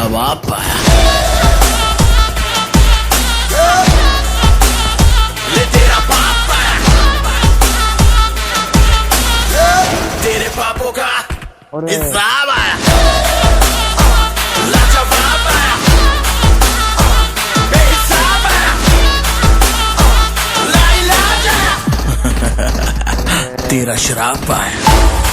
जवाब पाया। ले तेरा बाप आया, तेरे पापों का हिसाब आया। लाजवाब आया, बेहिसाब आया, लाइलाज आया, तेरा शराब आया।